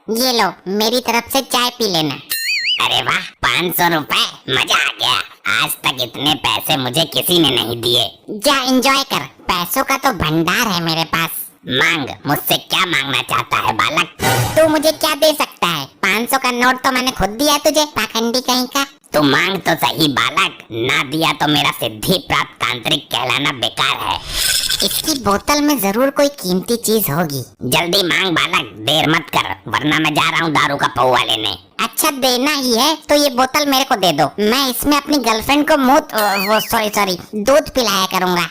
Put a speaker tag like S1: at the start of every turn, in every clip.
S1: ये लो, मेरी तरफ से चाय पी लेना। अरे वाह, 500 रुपए, मजा आ गया। आज तक इतने पैसे मुझे किसी ने नहीं दिए। जा एंजॉय कर, पैसों का तो भंडार है मेरे पास। मांग, मुझसे क्या मांगना चाहता है बालक? तू मुझे क्या दे सकता है? 500 का नोट तो मैंने खुद दिया तुझे, पाखंडी कहीं का। तू मांग तो सही बालक, ना दिया तो मेरा सिद्धि प्राप्त तांत्रिक कहलाना बेकार है। इसकी बोतल में जरूर कोई कीमती चीज होगी। जल्दी मांग बालक, देर मत कर, वरना मैं जा रहा हूँ दारू का पौवा लेने। अच्छा, देना ही है तो ये बोतल मेरे को दे दो। मैं इसमें अपनी गर्लफ्रेंड को सॉरी दूध पिलाया करूँगा।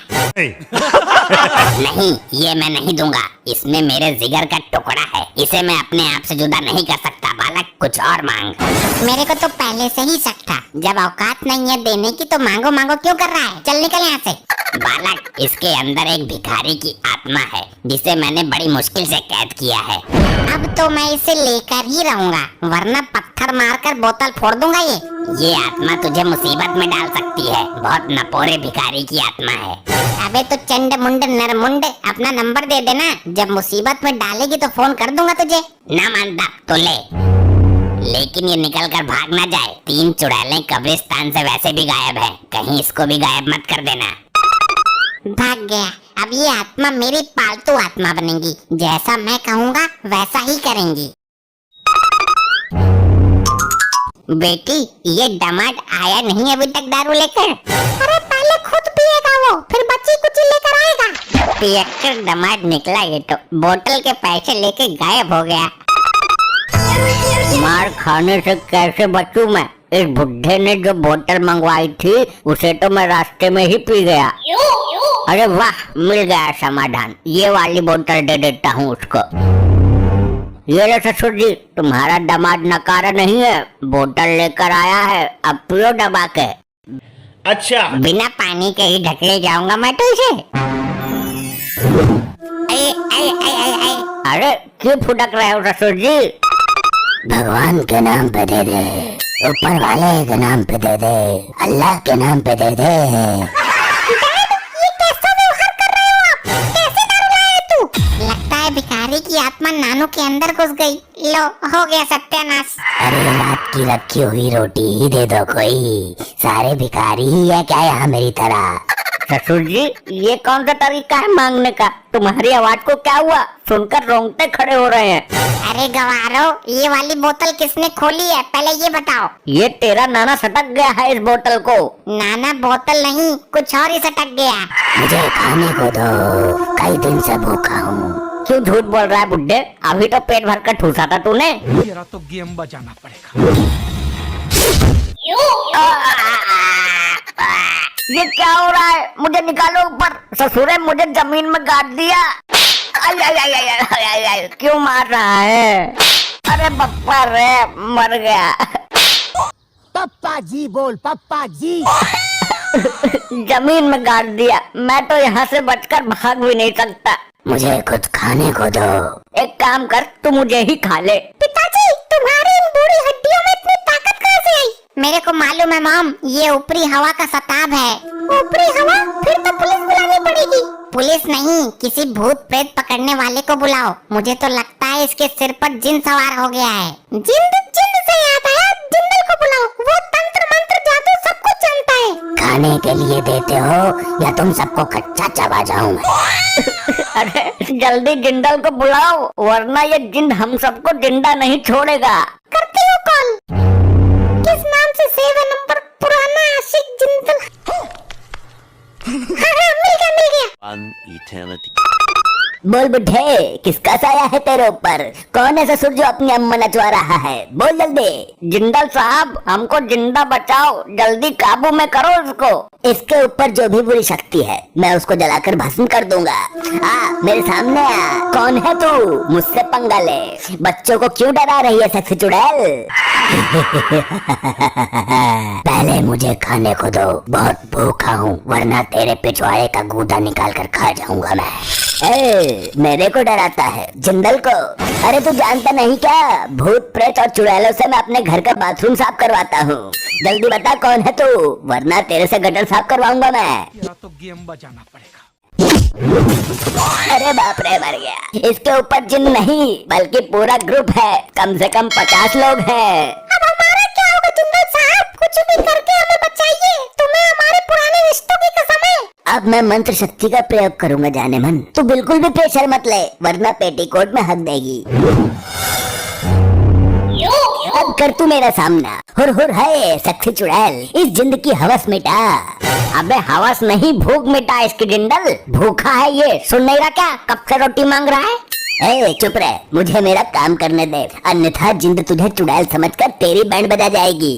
S1: नहीं, ये मैं नहीं दूंगा। इसमें मेरे जिगर का टुकड़ा है, इसे मैं अपने आप से जुदा नहीं कर सकता बालक। कुछ और मांग। मेरे को तो पहले से ही शक था, जब औकात नहीं है देने की तो मांगो मांगो क्यों कर रहा है? चल निकल यहाँ से। बालक, इसके अंदर एक भिखारी की आत्मा है, जिसे मैंने बड़ी मुश्किल से कैद किया है। अब तो मैं इसे लेकर ही रहूंगा, वरना पत्थर मारकर बोतल फोड़ दूंगा। ये आत्मा तुझे मुसीबत में डाल सकती है। बहुत नपोरे भिखारी की आत्मा है। अबे तो चंड मुंड नरमुंड, अपना नंबर दे देना, जब मुसीबत में डालेगी तो फोन कर दूंगा तुझे। ना मानता तो ले, लेकिन ये निकल कर भाग ना जाए। 3 चुड़ैलें कब्रिस्तान से वैसे भी गायब है, कहीं इसको भी गायब मत कर देना। भाग गया। अब ये आत्मा मेरी पालतू आत्मा बनेगी, जैसा मैं कहूँगा वैसा ही करेंगी। बेटी, ये दामाद आया नहीं अभी तक दारू लेकर? अरे पहले खुद पिएगा वो, फिर बच्ची कुची लेकर आएगा। पियक्कर दामाद निकला ये तो, बोतल के पैसे लेके गायब हो गया। मार खाने से कैसे बचूं मैं? इस बुड्ढे ने जो बोतल मंगवाई थी उसे तो मैं रास्ते में ही पी गया। अरे वाह, मिल गया समाधान। ये वाली बोतल दे देता हूँ उसको। ये लो ससुर जी, तुम्हारा दामाद नकारा नहीं है, बोतल लेकर आया है, अब पियो दबा के।
S2: अच्छा,
S1: बिना पानी के ही ढकले जाऊंगा मैं तो इसे। अरे क्यों फुटक रहे हो ससुर जी? भगवान के नाम पे दे दे, ऊपर वाले के नाम पे दे दे, अल्लाह के नाम पे दे दे। ये कैसा व्यवहार कर रहे हो आप? कैसे दारू लाए तू? लगता है भिखारी की आत्मा नानू के अंदर घुस गई। लो, हो गया सत्यानाश। अरे रात की रखी हुई रोटी ही दे दो कोई। सारे भिखारी ही है क्या यहाँ मेरी तरह? ससुर जी, ये कौन सा तरीका है मांगने का? तुम्हारी आवाज को क्या हुआ? सुनकर रोंगटे खड़े हो रहे हैं। अरे गवारो, ये वाली बोतल किसने खोली है पहले ये बताओ। ये तेरा नाना सटक गया है इस बोतल को। नाना बोतल नहीं, कुछ और ही सटक गया। मुझे खाने को दो, कई दिन से भूखा हूँ। क्यों झूठ बोल रहा है बुड्ढे? अभी तो पेट भर कर ठूसा था तूने।
S3: मेरा तो गेम बजाना पड़ेगा।
S1: ये क्या हो रहा है? मुझे निकालो ऊपर। ससुरे मुझे जमीन में गाड़ दिया। आई आई आई आई आई आई आई, क्यों मार रहा है? अरे बप्पा रे, मर गया।
S4: पप्पा जी बोल, पप्पा जी।
S1: जमीन में गाड़ दिया। मैं तो यहाँ से बचकर भाग भी नहीं सकता। मुझे कुछ खाने को दो। एक काम कर, तू मुझे ही खा ले। पिताजी, तुम्हारी इन बूढ़ी हड्डियों में इतनी ताकत कहाँ से आई? मेरे को मालूम है मॉम, ये ऊपरी हवा का सताब है। ऊपरी हवा? फिर तो पुलिस बुलानी पड़ेगी। पुलिस नहीं, किसी भूत प्रेत पकड़ने वाले को बुलाओ। मुझे तो लगता है इसके सिर पर जिन सवार हो गया है। जिंद से याद आया, जिंदल को बुलाओ, वो तंत्र मंत्र जादू सब कुछ जानता है। खाने के लिए देते हो या तुम सबको कच्चा चबा जाऊं? अरे जल्दी जिंदल को बुलाओ, वरना ये जिंद हम सबको जिंदा नहीं छोड़ेगा। करती हूँ कॉल। किस नाम से सेव नंबर? पुराना आशिक जिंदल। हाँ, मिल गया। बोल बुढ़े, किसका साया है तेरे ऊपर? कौन है ससुर जो अपनी अम्मा नचवा रहा है? बोल जल्दी। जिंदल साहब, हमको जिंदा बचाओ, जल्दी काबू में करो उसको। इसके ऊपर जो भी बुरी शक्ति है मैं उसको जलाकर भस्म कर दूंगा। मेरे सामने आ। कौन है तू? मुझसे पंगा ले। बच्चों को क्यों डरा रही है सेक्सी चुड़ैल? पहले मुझे खाने को दो, बहुत भूखा हूँ, वरना तेरे पिछवाड़े का गूदा निकाल कर खा जाऊंगा मैं। मेरे को डराता है? जिंदल को? अरे तू जानता नहीं क्या, भूत प्रेत और चुड़ैलों से मैं अपने घर का बाथरूम साफ करवाता हूँ। जल्दी बता कौन है तू, वरना तेरे से गटर साफ करवाऊंगा मैं।
S3: मेरा तो गेम बजाना पड़ेगा।
S1: अरे बाप रे, मर गया। इसके ऊपर जिन नहीं बल्कि पूरा ग्रुप है, कम से कम 50 लोग हैं। अब हमारा क्या होगा जिंदल साहब? कुछ भी करके हमें बचाइए, तुम्हें हमारे पुराने रिश्तों की कसम है। अब मैं मंत्र शक्ति का प्रयोग करूंगा जाने मन। तू बिल्कुल भी प्रेशर मत ले, वरना पेटीकोट में हक देगी। अब कर तू मेरा सामना। हुर है शक्ति चुड़ैल, इस जिंद की हवस मिटा। अबे हवस नहीं, भूख मिटा इसकी जिंदल। भूखा है ये, सुन नहीं रहा क्या? कब से रोटी मांग रहा है? ए चुप रह, मुझे मेरा काम करने दे, अन्यथा जिंद तुझे चुड़ैल समझकर तेरी बैंड बजा जाएगी।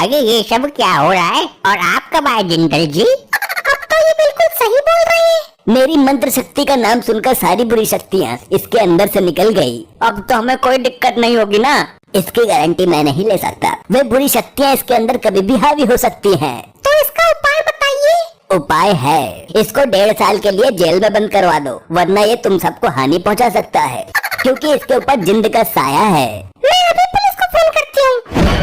S1: अरे ये सब क्या हो रहा है? और आप कब आए जिंदल जी? अब तो ये बिल्कुल सही बोल रहे हैं। मेरी मंत्र शक्ति का नाम सुनकर सारी बुरी शक्तियाँ इसके अंदर से निकल गई। अब तो हमें कोई दिक्कत नहीं होगी ना? इसकी गारंटी मैं नहीं ले सकता। वे बुरी शक्तियाँ इसके अंदर कभी भी हावी हो सकती हैं। तो इसका उपाय बताइए। उपाय है, इसको 1.5 साल के लिए जेल में बंद करवा दो, वरना ये तुम सबको हानि पहुंचा सकता है, क्योंकि इसके ऊपर जिंद का साया है। मैं अभी पुलिस को फोन करती हूँ।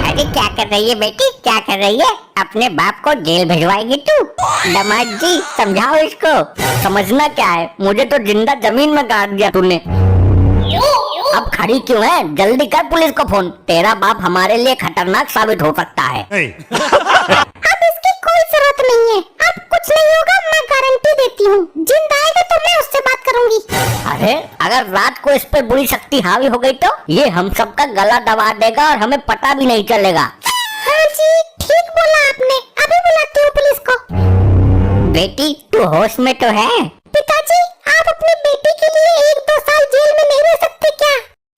S1: अरे क्या कर रही है बेटी, क्या कर रही है? अपने बाप को जेल भिजवाएगी तू? दामाद जी समझाओ इसको। समझना क्या है, मुझे तो जिंदा जमीन में गाड़ दिया तूने। अब खड़ी क्यों है? जल्दी कर पुलिस को फोन, तेरा बाप हमारे लिए खतरनाक साबित हो सकता है। अब इसकी कोई जरूरत नहीं है, अब कुछ नहीं होगा, मैं गारंटी देती हूँ। जिंदा आएगा तो मैं उससे बात करूंगी। अरे अगर रात को इस पर बुरी शक्ति हावी हो गई तो ये हम सबका गला दबा देगा और हमें पता भी नहीं चलेगा। हाँ जी ठीक बोला आपने, अभी बुलाती हूँ पुलिस को। बेटी तू होश में तो है? पिताजी आप अपनी बेटी के लिए 1-2 साल जेल में नहीं रह सकते क्या?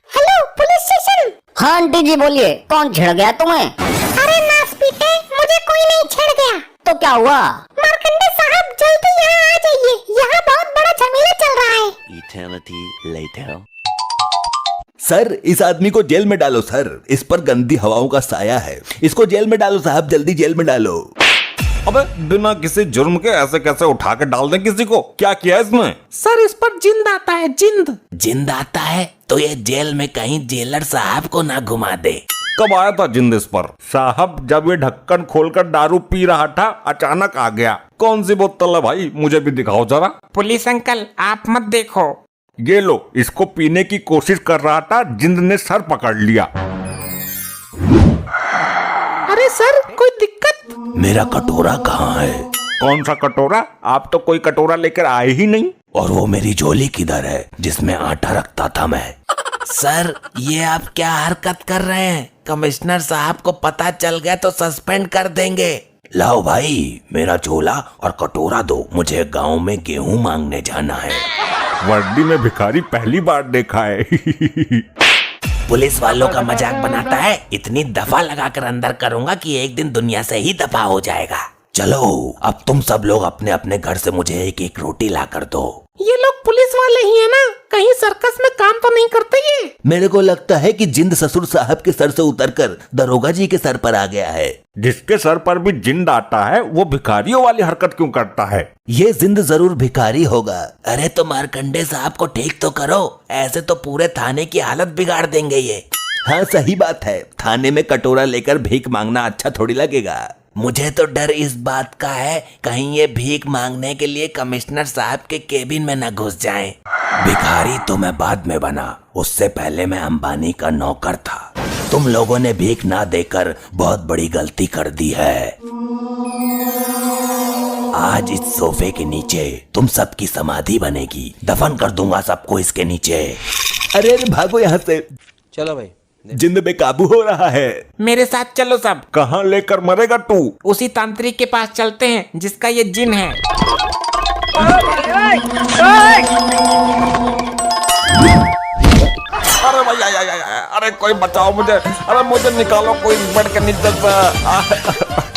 S1: Hello police station. हाँ आंटी जी बोलिए, कौन छेड़ गया तुम्हें? अरे नास पीटे, मुझे कोई नहीं छेड़ गया। तो क्या हुआ? मार्कंडे साहब जल्दी यहाँ आ जाइए, यहाँ बहुत बड़ा झमेला चल रहा है।
S2: Eternity later.
S5: सर इस आदमी को जेल में डालो सर, इस पर गंदी हवाओं का साया है। इसको जेल में डालो साहब, जल्दी जेल में डालो।
S6: अबे बिना किसी जुर्म के ऐसे कैसे उठा के डाल दें किसी को? क्या किया इसने?
S3: सर इस पर जिंद आता है, जिंद।
S7: जिंद आता है तो ये जेल में कहीं जेलर साहब को ना घुमा दे।
S6: कब आया था जिंद इस पर? साहब जब ये ढक्कन खोलकर दारू पी रहा था अचानक आ गया। कौन सी बोतल है भाई, मुझे भी दिखाओ जरा।
S3: पुलिस अंकल आप मत देखो।
S6: ये लो, इसको पीने की कोशिश कर रहा था, जिंद ने सर पकड़ लिया।
S3: अरे सर कोई दिक्कत?
S7: मेरा कटोरा कहाँ है?
S6: कौन सा कटोरा? आप तो कोई कटोरा लेकर आए ही नहीं।
S7: और वो मेरी झोली किधर है जिसमें आटा रखता था मैं? सर ये आप क्या हरकत कर रहे हैं? कमिश्नर साहब को पता चल गया तो सस्पेंड कर देंगे। लाओ भाई मेरा झोला और कटोरा दो, मुझे गांव में गेहूं मांगने जाना है।
S6: वर्दी में भिखारी पहली बार देखा है।
S7: पुलिस वालों का मजाक बनाता है, इतनी दफा लगाकर अंदर करूंगा कि एक दिन दुनिया से ही दफा हो जाएगा। चलो अब तुम सब लोग अपने अपने घर से मुझे एक एक रोटी ला कर दो।
S3: ये लोग पुलिस वाले ही है ना? कहीं सर्कस में काम तो नहीं करते ये?
S5: मेरे को लगता है कि जिंद ससुर साहब के सर से उतरकर दरोगा जी के सर पर आ गया है।
S6: जिसके सर पर भी जिंद आता है वो भिखारियों वाली हरकत क्यों करता है?
S5: ये जिंद जरूर भिखारी होगा।
S7: अरे तो मार्कंडे साहब को ठीक तो करो, ऐसे तो पूरे थाने की हालत बिगाड़ देंगे ये।
S5: हाँ सही बात है, थाने में कटोरा लेकर भीख मांगना अच्छा थोड़ी लगेगा।
S7: मुझे तो डर इस बात का है कहीं ये भीख मांगने के लिए कमिश्नर साहब के केबिन में न घुस जाएं। भिखारी तो मैं बाद में बना, उससे पहले मैं अंबानी का नौकर था। तुम लोगों ने भीख ना देकर बहुत बड़ी गलती कर दी है। आज इस सोफे के नीचे तुम सबकी समाधि बनेगी, दफन कर दूंगा सबको इसके नीचे।
S5: अरे भागो यहाँ से,
S2: चलो भाई।
S5: जिंद बेकाबू हो रहा है।
S3: मेरे साथ चलो सब,
S6: कहाँ लेकर मरेगा तू?
S3: उसी तांत्रिक के पास चलते हैं जिसका ये जिन है।
S6: अरे भैया, अरे कोई बचाओ मुझे, अरे मुझे निकालो कोई बेड के नीचे से।